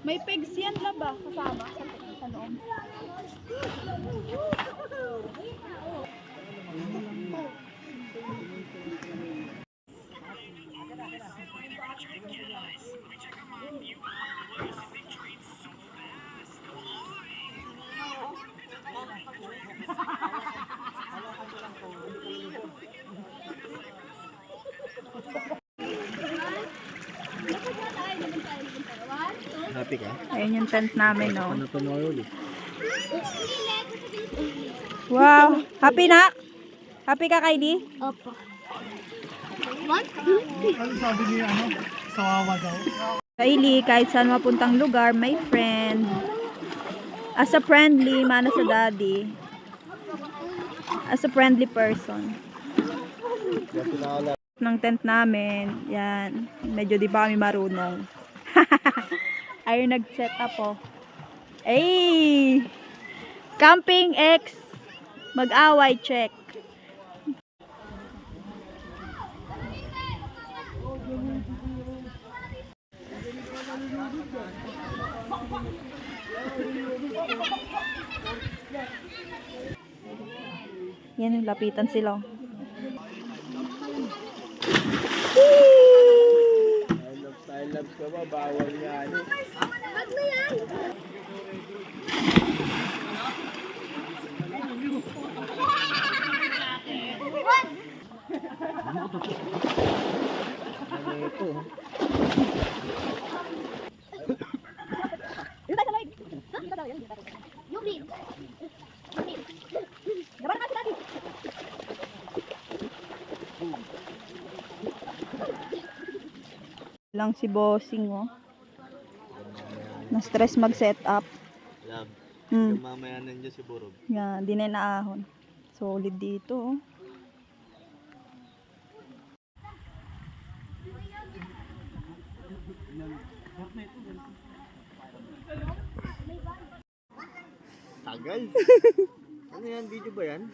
May pegs yan na ba? Kasama sa noong. Happy ka? Ayun yung tent namin, no? Ano pa ulit? Wow! Happy na? Happy ka, Kylie? Opo. Ano sabi niya sawawa daw? Kylie, kahit saan mapuntang lugar, may friend. As a friendly, mana sa daddy. As a friendly person. Ng tent namin, yan. Medyo di pa kami marunong. Ay, nag-set up oh. Ay! Camping X. Mag-away check. Yan, lapitan sila. Silent ka ba? Bawal nga Lang si bossing oh. Na-stress mag-set up. Love. Mamaya nandiyan si Borog. Yan, di na inaahon. Solid dito oh. Tagal. Ano yan? Video ba yan?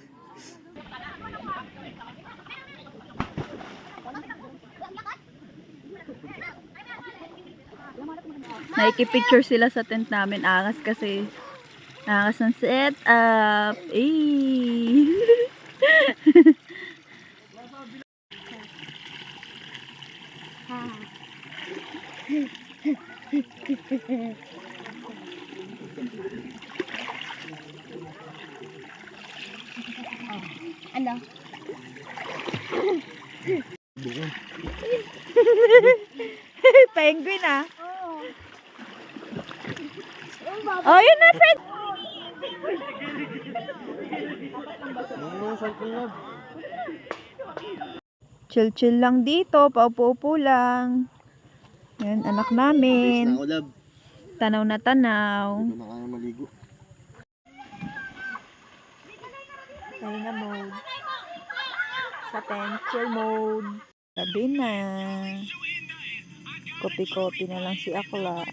Naikipicture sila sa tent namin. Angas kasi. Angas ng set up. Eh. Ano? Penguin ah. Oh, yun na, Fred. Chill-chill lang dito. Paupo-upo lang. Yan, anak namin. Ako, love. Tanaw na tanaw. Hindi na kaya maligo. Pahinga mode. Sa pencil mode. Sabi na. Copy-copy na lang si Akla.